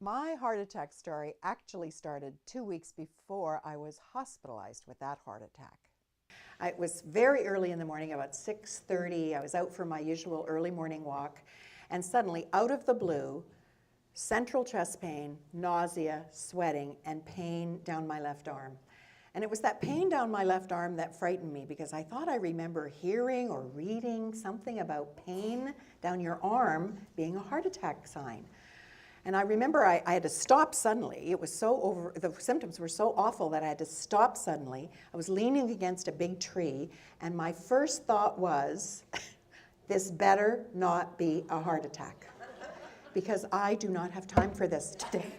My heart attack story actually started 2 weeks before I was hospitalized with that heart attack. It was very early in the morning, about 6:30. I was out for my usual early morning walk, and suddenly, out of the blue, central chest pain, nausea, sweating, and pain down my left arm. And it was that pain down my left arm that frightened me because I thought I remember hearing or reading something about pain down your arm being a heart attack sign. And I remember I had to stop suddenly. It was the symptoms were so awful that I had to stop suddenly. I was leaning against a big tree, and my first thought was, this better not be a heart attack, because I do not have time for this today.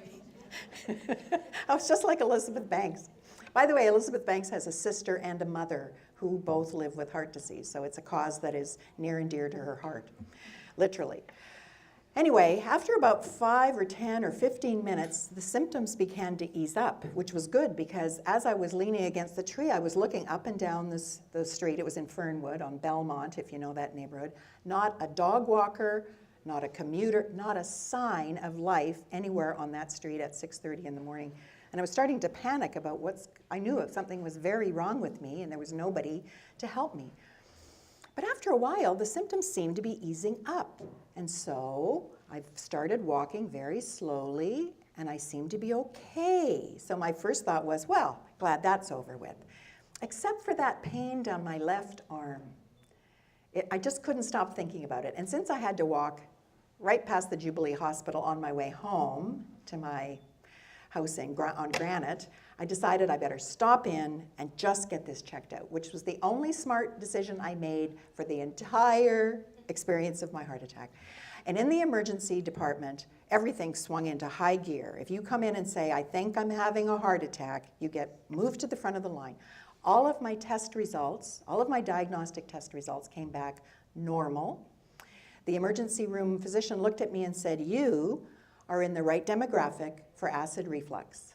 I was just like Elizabeth Banks. By the way, Elizabeth Banks has a sister and a mother who both live with heart disease, so it's a cause that is near and dear to her heart, literally. Anyway, after about 5 or 10 or 15 minutes, the symptoms began to ease up, which was good because as I was leaning against the tree, I was looking up and down the street. It was in Fernwood on Belmont, if you know that neighborhood. Not a dog walker, not a commuter, not a sign of life anywhere on that street at 6:30 in the morning. And I was starting to panic about I knew something was very wrong with me and there was nobody to help me. But after a while, the symptoms seemed to be easing up. And so I started walking very slowly, and I seemed to be okay. So my first thought was, well, glad that's over with. Except for that pain down my left arm. I just couldn't stop thinking about it. And since I had to walk right past the Jubilee Hospital on my way home to my house on Granite, I decided I better stop in and just get this checked out, which was the only smart decision I made for the entire experience of my heart attack. And in the emergency department, everything swung into high gear. If you come in and say, I think I'm having a heart attack, you get moved to the front of the line. All of my test results, all of my diagnostic test results came back normal. The emergency room physician looked at me and said, you are in the right demographic for acid reflux.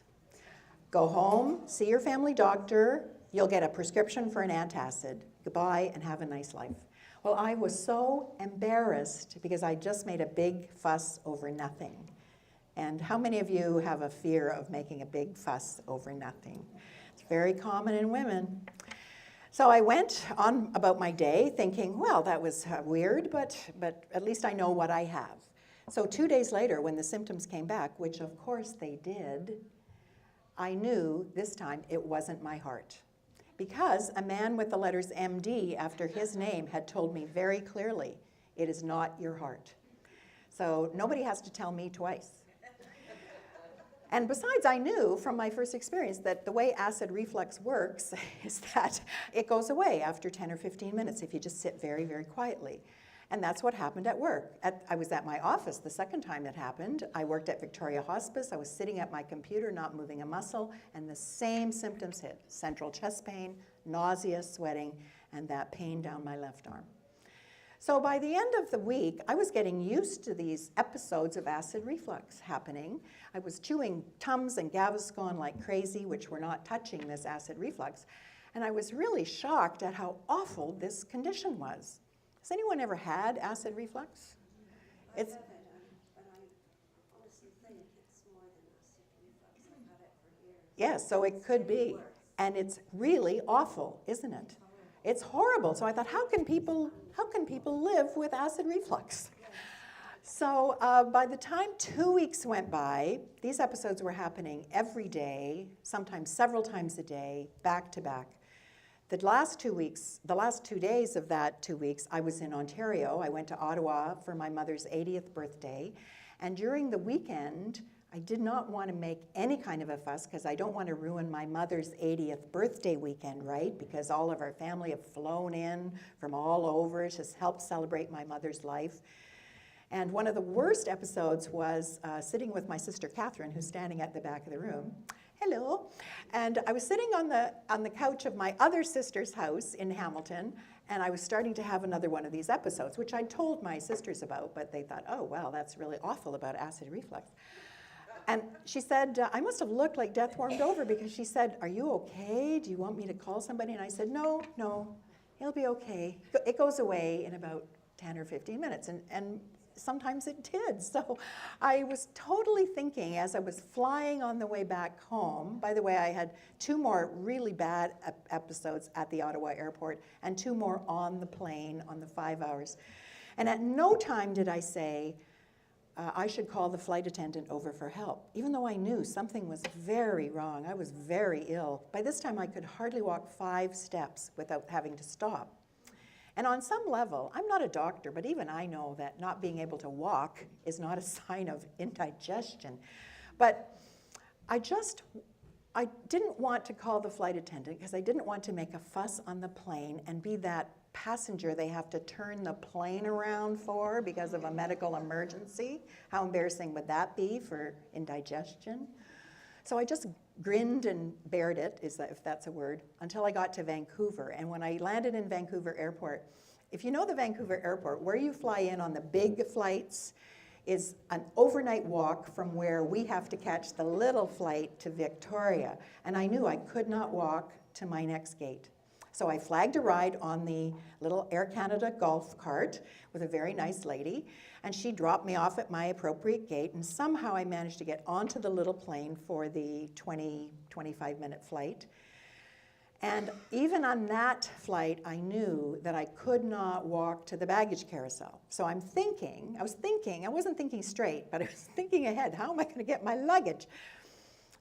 Go home, see your family doctor, you'll get a prescription for an antacid. Goodbye and have a nice life. Well, I was so embarrassed because I just made a big fuss over nothing. And how many of you have a fear of making a big fuss over nothing? It's very common in women. So I went on about my day thinking, well, that was weird, but at least I know what I have. So 2 days later, when the symptoms came back, which of course they did, I knew this time it wasn't my heart. Because a man with the letters MD after his name had told me very clearly, it is not your heart. So nobody has to tell me twice. And besides, I knew from my first experience that the way acid reflux works is that it goes away after 10 or 15 minutes if you just sit very, very quietly. And that's what happened at work. I was at my office the second time it happened. I worked at Victoria Hospice. I was sitting at my computer, not moving a muscle, and the same symptoms hit. Central chest pain, nausea, sweating, and that pain down my left arm. So by the end of the week, I was getting used to these episodes of acid reflux happening. I was chewing Tums and Gaviscon like crazy, which were not touching this acid reflux. And I was really shocked at how awful this condition was. Has anyone ever had acid reflux? I haven't, but I honestly think it's more than acid reflux. I've had it for years. Yes, so it could be. Worse. And it's really awful, isn't it? It's horrible. So I thought, how can people live with acid reflux? So by the time 2 weeks went by, these episodes were happening every day, sometimes several times a day, back to back. The last 2 days of that 2 weeks, I was in Ontario. I went to Ottawa for my mother's 80th birthday. And during the weekend, I did not want to make any kind of a fuss because I don't want to ruin my mother's 80th birthday weekend, right? Because all of our family have flown in from all over to help celebrate my mother's life. And one of the worst episodes was sitting with my sister Catherine, who's standing at the back of the room. Hello. And I was sitting on the couch of my other sister's house in Hamilton, and I was starting to have another one of these episodes, which I told my sisters about, but they thought, oh, wow, that's really awful about acid reflux. And she said, I must have looked like death warmed over because she said, are you okay? Do you want me to call somebody? And I said, no, it'll be okay. It goes away in about 10 or 15 minutes. And sometimes it did. So I was totally thinking as I was flying on the way back home. By the way, I had 2 more really bad episodes at the Ottawa airport and 2 more on the plane on the 5 hours. And at no time did I say, I should call the flight attendant over for help, even though I knew something was very wrong. I was very ill. By this time, I could hardly walk 5 steps without having to stop. And on some level, I'm not a doctor, but even I know that not being able to walk is not a sign of indigestion. But I didn't want to call the flight attendant because I didn't want to make a fuss on the plane and be that passenger they have to turn the plane around for because of a medical emergency. How embarrassing would that be for indigestion? So I just grinned and bared it, if that's a word, until I got to Vancouver. And when I landed in Vancouver Airport, if you know the Vancouver Airport, where you fly in on the big flights is an overnight walk from where we have to catch the little flight to Victoria. And I knew I could not walk to my next gate. So I flagged a ride on the little Air Canada golf cart with a very nice lady, and she dropped me off at my appropriate gate, and somehow I managed to get onto the little plane for the 25-minute flight. And even on that flight, I knew that I could not walk to the baggage carousel. So I wasn't thinking straight, but I was thinking ahead, how am I going to get my luggage?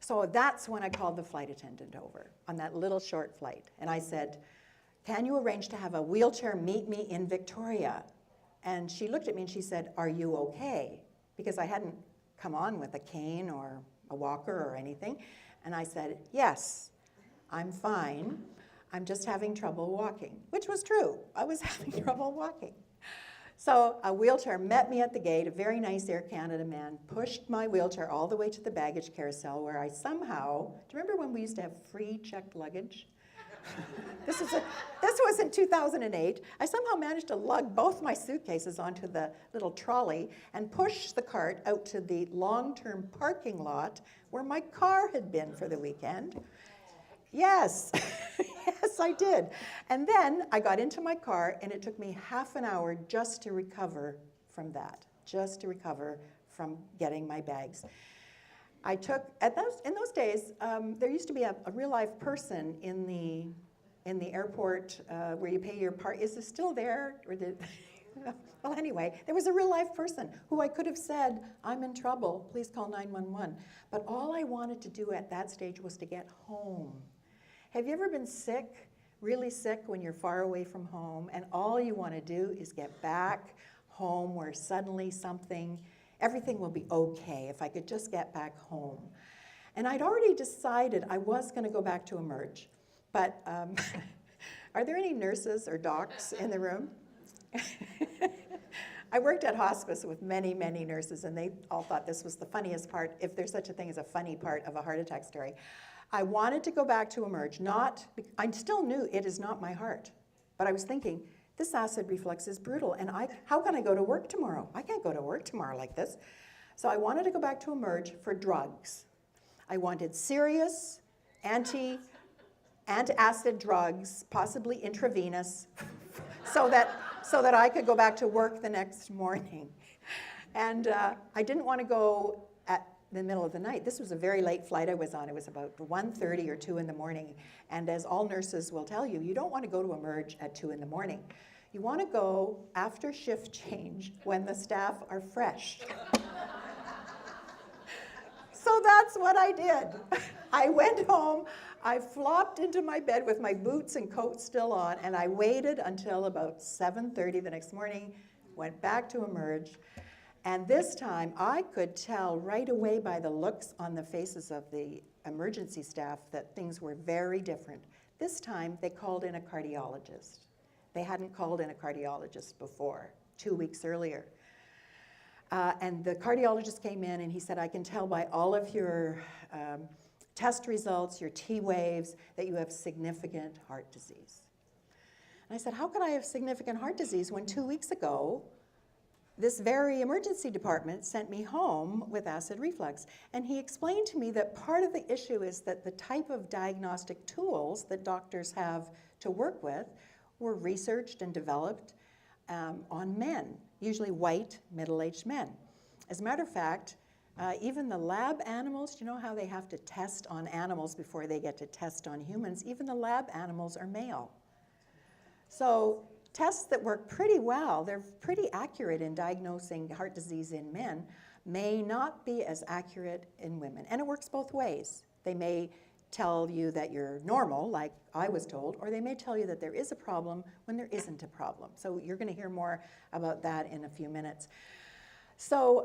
So that's when I called the flight attendant over on that little short flight. And I said, can you arrange to have a wheelchair meet me in Victoria? And she looked at me and she said, are you okay? Because I hadn't come on with a cane or a walker or anything. And I said, yes, I'm fine. I'm just having trouble walking, which was true. I was having trouble walking. So a wheelchair met me at the gate. A very nice Air Canada man pushed my wheelchair all the way to the baggage carousel where I somehow, do you remember when we used to have free checked luggage? This was in 2008. I somehow managed to lug both my suitcases onto the little trolley and push the cart out to the long-term parking lot where my car had been for the weekend. Yes, yes, I did. And then I got into my car, and it took me half an hour just to recover from that, just to recover from getting my bags. In those days, there used to be a real-life person in the airport where you pay your part. Is it still there? Or well, anyway, there was a real-life person who I could have said, I'm in trouble, please call 911. But all I wanted to do at that stage was to get home. Have you ever been sick, really sick when you're far away from home, and all you want to do is get back home where suddenly everything will be okay if I could just get back home? And I'd already decided I was going to go back to Emerge. But are there any nurses or docs in the room? I worked at hospice with many, many nurses, and they all thought this was the funniest part, if there's such a thing as a funny part of a heart attack story. I wanted to go back to Emerge, I still knew it is not my heart, but I was thinking, this acid reflux is brutal, and how can I go to work tomorrow? I can't go to work tomorrow like this. So I wanted to go back to Emerge for drugs. I wanted serious antacid drugs, possibly intravenous, so that I could go back to work the next morning. And I didn't want to go at the middle of the night. This was a very late flight I was on. It was about 1:30 or 2 in the morning. And as all nurses will tell you, you don't want to go to Emerge at 2 in the morning. You want to go after shift change when the staff are fresh. So that's what I did. I went home, I flopped into my bed with my boots and coat still on, and I waited until about 7:30 the next morning, went back to Emerge. And this time, I could tell right away by the looks on the faces of the emergency staff that things were very different. This time, they called in a cardiologist. They hadn't called in a cardiologist before, 2 weeks earlier. And the cardiologist came in and he said, I can tell by all of your test results, your T waves, that you have significant heart disease. And I said, how could I have significant heart disease when 2 weeks ago, this very emergency department sent me home with acid reflux? And he explained to me that part of the issue is that the type of diagnostic tools that doctors have to work with were researched and developed on men, usually white, middle-aged men. As a matter of fact, even the lab animals, you know how they have to test on animals before they get to test on humans? Even the lab animals are male. So tests that work pretty well, they're pretty accurate in diagnosing heart disease in men, may not be as accurate in women. And it works both ways. They may tell you that you're normal, like I was told, or they may tell you that there is a problem when there isn't a problem. So you're going to hear more about that in a few minutes. So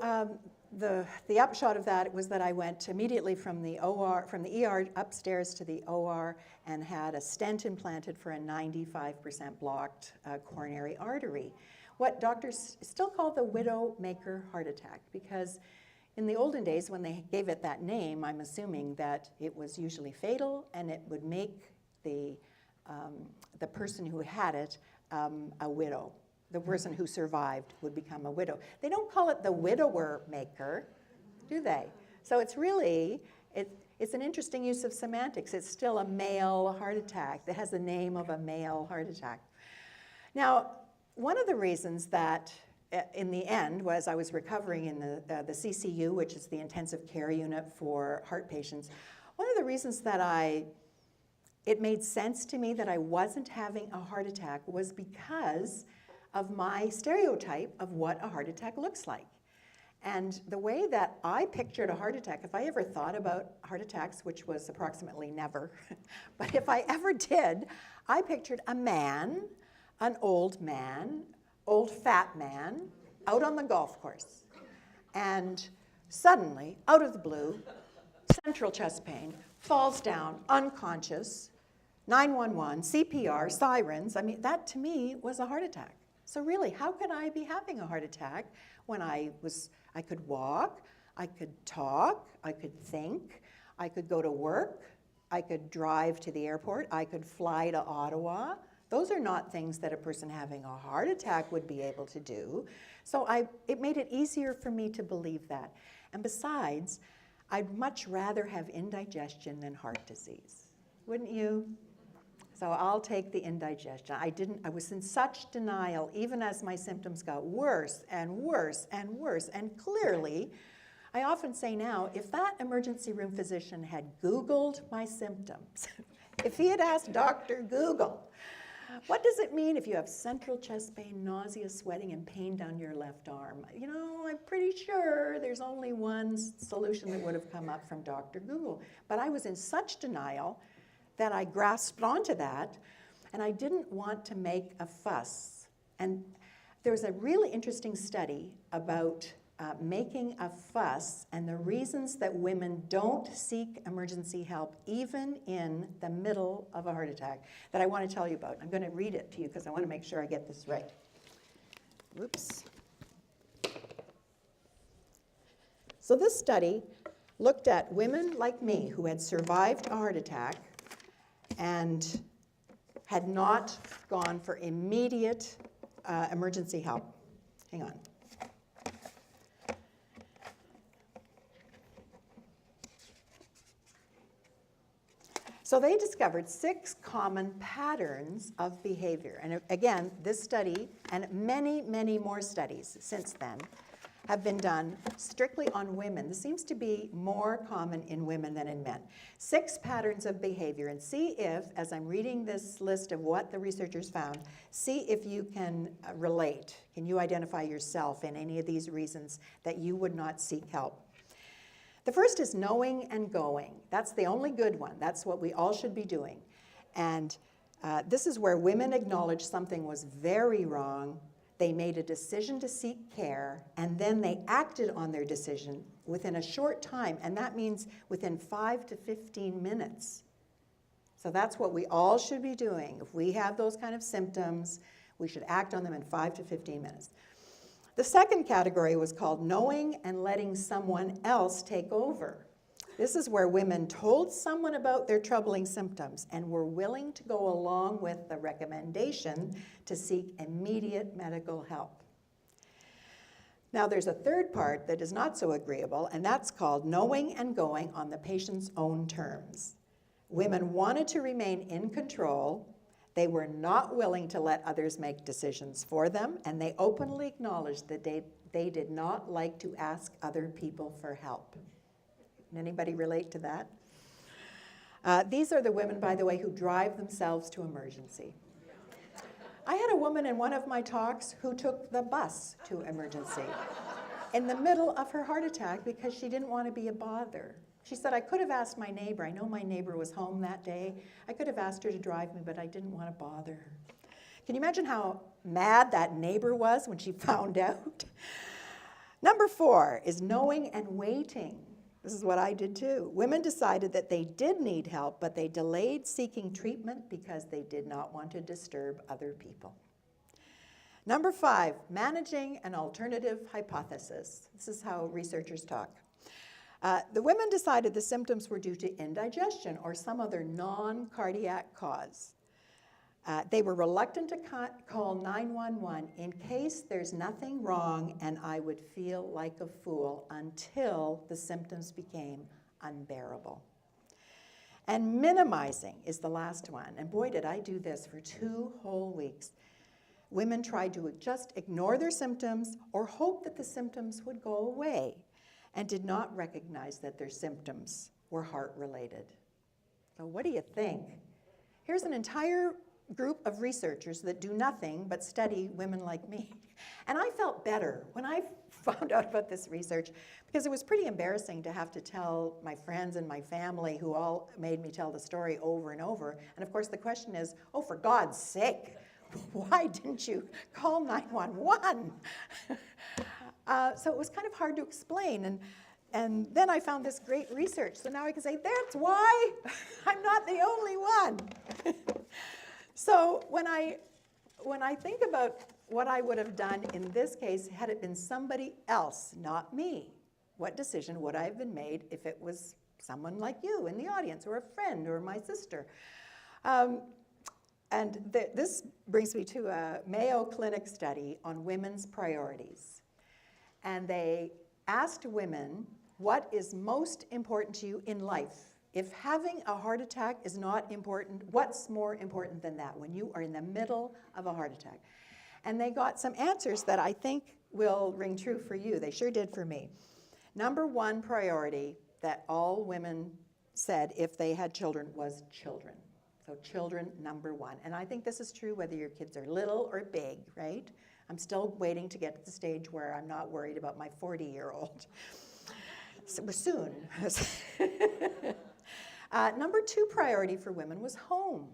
the upshot of that was that I went immediately from the ER upstairs to the OR and had a stent implanted for a 95% blocked coronary artery. What doctors still call the widowmaker heart attack, because in the olden days when they gave it that name, I'm assuming that it was usually fatal and it would make the person who had it a widow. The person who survived would become a widow. They don't call it the widower maker, do they? So it's really, it's an interesting use of semantics. It's still a male heart attack that has the name of a male heart attack. Now, one of the reasons that in the end was I was recovering in the CCU, which is the intensive care unit for heart patients. One of the reasons that it made sense to me that I wasn't having a heart attack was because of my stereotype of what a heart attack looks like. And the way that I pictured a heart attack, if I ever thought about heart attacks, which was approximately never, but if I ever did, I pictured a man, an old fat man, out on the golf course. And suddenly, out of the blue, central chest pain, falls down, unconscious, 911, CPR, sirens. I mean, that to me was a heart attack. So really, how could I be having a heart attack when I could walk, I could talk, I could think, I could go to work, I could drive to the airport, I could fly to Ottawa. Those are not things that a person having a heart attack would be able to do. So it made it easier for me to believe that. And besides, I'd much rather have indigestion than heart disease. Wouldn't you? So I'll take the indigestion. I was in such denial, even as my symptoms got worse and worse and worse. And clearly, I often say now, if that emergency room physician had Googled my symptoms, if he had asked Dr. Google, what does it mean if you have central chest pain, nausea, sweating, and pain down your left arm? You know, I'm pretty sure there's only one solution that would have come up from Dr. Google. But I was in such denial that I grasped onto that, and I didn't want to make a fuss. And there was a really interesting study about making a fuss and the reasons that women don't seek emergency help even in the middle of a heart attack that I want to tell you about. I'm going to read it to you because I want to make sure I get this right. Whoops. So this study looked at women like me who had survived a heart attack and had not gone for immediate emergency help. Hang on. So they discovered 6 common patterns of behavior. And again, this study and many, many more studies since then have been done strictly on women. This seems to be more common in women than in men. 6 patterns of behavior, and see if, as I'm reading this list of what the researchers found, see if you can relate. Can you identify yourself in any of these reasons that you would not seek help? The first is knowing and going. That's the only good one. That's what we all should be doing. And this is where women acknowledge something was very wrong. They made a decision to seek care, and then they acted on their decision within a short time, and that means within 5 to 15 minutes. So that's what we all should be doing. If we have those kind of symptoms, we should act on them in 5 to 15 minutes. The second category was called knowing and letting someone else take over. This is where women told someone about their troubling symptoms and were willing to go along with the recommendation to seek immediate medical help. Now there's a third part that is not so agreeable, and that's called knowing and going on the patient's own terms. Women wanted to remain in control. They were not willing to let others make decisions for them, and they openly acknowledged that they did not like to ask other people for help. Can anybody relate to that? These are the women, by the way, who drive themselves to emergency. I had a woman in one of my talks who took the bus to emergency in the middle of her heart attack because she didn't want to be a bother. She said, I could have asked my neighbor. I know my neighbor was home that day. I could have asked her to drive me, but I didn't want to bother her. Can you imagine how mad that neighbor was when she found out? Number 4 is knowing and waiting. This is what I did too. Women decided that they did need help, but they delayed seeking treatment because they did not want to disturb other people. Number 5, managing an alternative hypothesis. This is how researchers talk. The women decided the symptoms were due to indigestion or some other non-cardiac cause. They were reluctant to call 911 in case there's nothing wrong and I would feel like a fool until the symptoms became unbearable. And minimizing is the last one. And boy, did I do this for 2 whole weeks. Women tried to just ignore their symptoms or hope that the symptoms would go away and did not recognize that their symptoms were heart-related. So what do you think? Here's an entire group of researchers that do nothing but study women like me. And I felt better when I found out about this research because it was pretty embarrassing to have to tell my friends and my family who all made me tell the story over and over. And of course the question is, oh, for God's sake, why didn't you call 911? So it was kind of hard to explain. And then I found this great research. So now I can say, that's why I'm not the only one. So when I think about what I would have done in this case, had it been somebody else, not me, what decision would I have been made if it was someone like you in the audience, or a friend, or my sister? This brings me to a Mayo Clinic study on women's priorities. And they asked women, what is most important to you in life? If having a heart attack is not important, what's more important than that when you are in the middle of a heart attack? And they got some answers that I think will ring true for you. They sure did for me. Number 1 priority that all women said if they had children was children. So children, number 1. And I think this is true whether your kids are little or big, right? I'm still waiting to get to the stage where I'm not worried about my 40-year-old. So we're soon. Number 2 priority for women was home.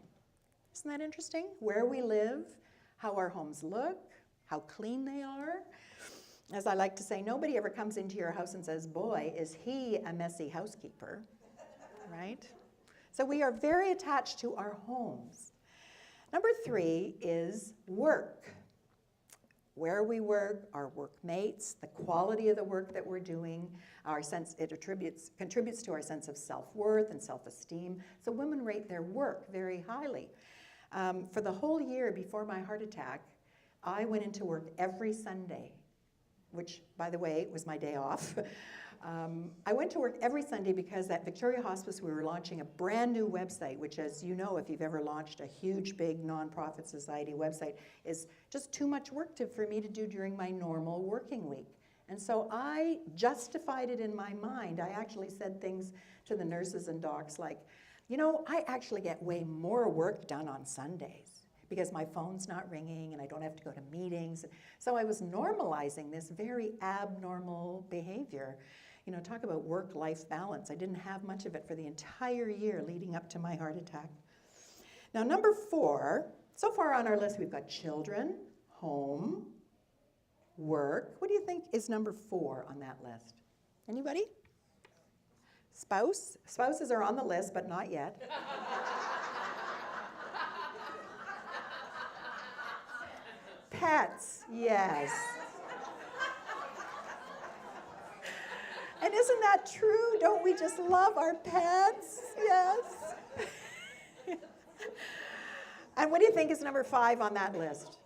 Isn't that interesting? Where we live, how our homes look, how clean they are. As I like to say, nobody ever comes into your house and says, boy, is he a messy housekeeper, right? So we are very attached to our homes. Number 3 is work. Where we work, our workmates, the quality of the work that we're doing, it contributes to our sense of self-worth and self-esteem. So women rate their work very highly. For the whole year before my heart attack, I went into work every Sunday, which, by the way, was my day off. I went to work every Sunday because at Victoria Hospice we were launching a brand new website, which, as you know, if you've ever launched a huge, big nonprofit society website, is just too much work for me to do during my normal working week. And so I justified it in my mind. I actually said things to the nurses and docs like, you know, I actually get way more work done on Sundays because my phone's not ringing and I don't have to go to meetings. So I was normalizing this very abnormal behavior. You know, talk about work-life balance. I didn't have much of it for the entire year leading up to my heart attack. Now, number 4, so far on our list we've got children, home, work. What do you think is number 4 on that list? Anybody? Spouse? Spouses are on the list, but not yet. Pets, yes. And isn't that true? Don't we just love our pets? Yes. And what do you think is number 5 on that list?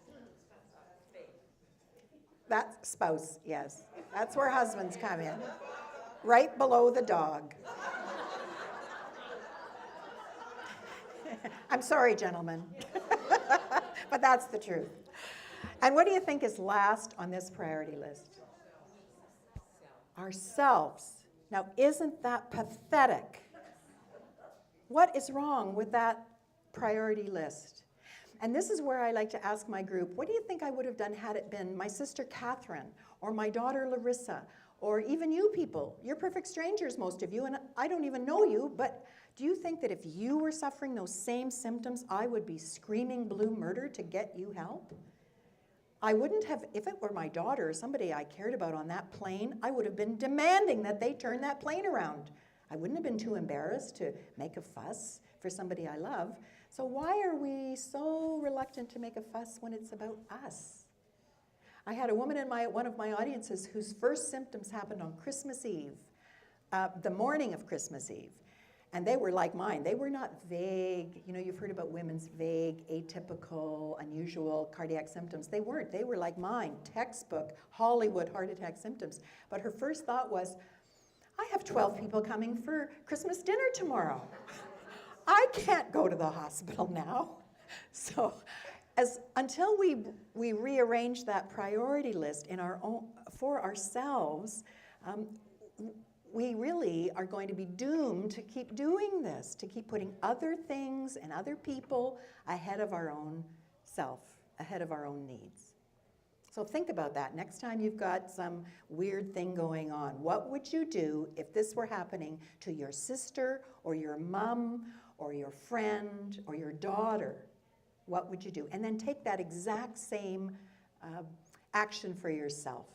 That's spouse, yes. That's where husbands come in. Right below the dog. I'm sorry, gentlemen. But that's the truth. And what do you think is last on this priority list? Ourselves. Now, isn't that pathetic? What is wrong with that priority list? And this is where I like to ask my group, what do you think I would have done had it been my sister Catherine, or my daughter Larissa, or even you people? You're perfect strangers, most of you, and I don't even know you, but do you think that if you were suffering those same symptoms, I would be screaming blue murder to get you help? I wouldn't have, if it were my daughter or somebody I cared about on that plane, I would have been demanding that they turn that plane around. I wouldn't have been too embarrassed to make a fuss for somebody I love. So why are we so reluctant to make a fuss when it's about us? I had a woman in one of my audiences whose first symptoms happened on Christmas Eve, the morning of Christmas Eve. And they were like mine. They were not vague. You know, you've heard about women's vague, atypical, unusual cardiac symptoms. They weren't. They were like mine, textbook, Hollywood heart attack symptoms. But her first thought was, I have 12 people coming for Christmas dinner tomorrow. I can't go to the hospital now. So until we rearrange that priority list in our own, for ourselves, we really are going to be doomed to keep doing this, to keep putting other things and other people ahead of our own self, ahead of our own needs. So think about that. Next time you've got some weird thing going on, what would you do if this were happening to your sister or your mom or your friend or your daughter? What would you do? And then take that exact same action for yourself.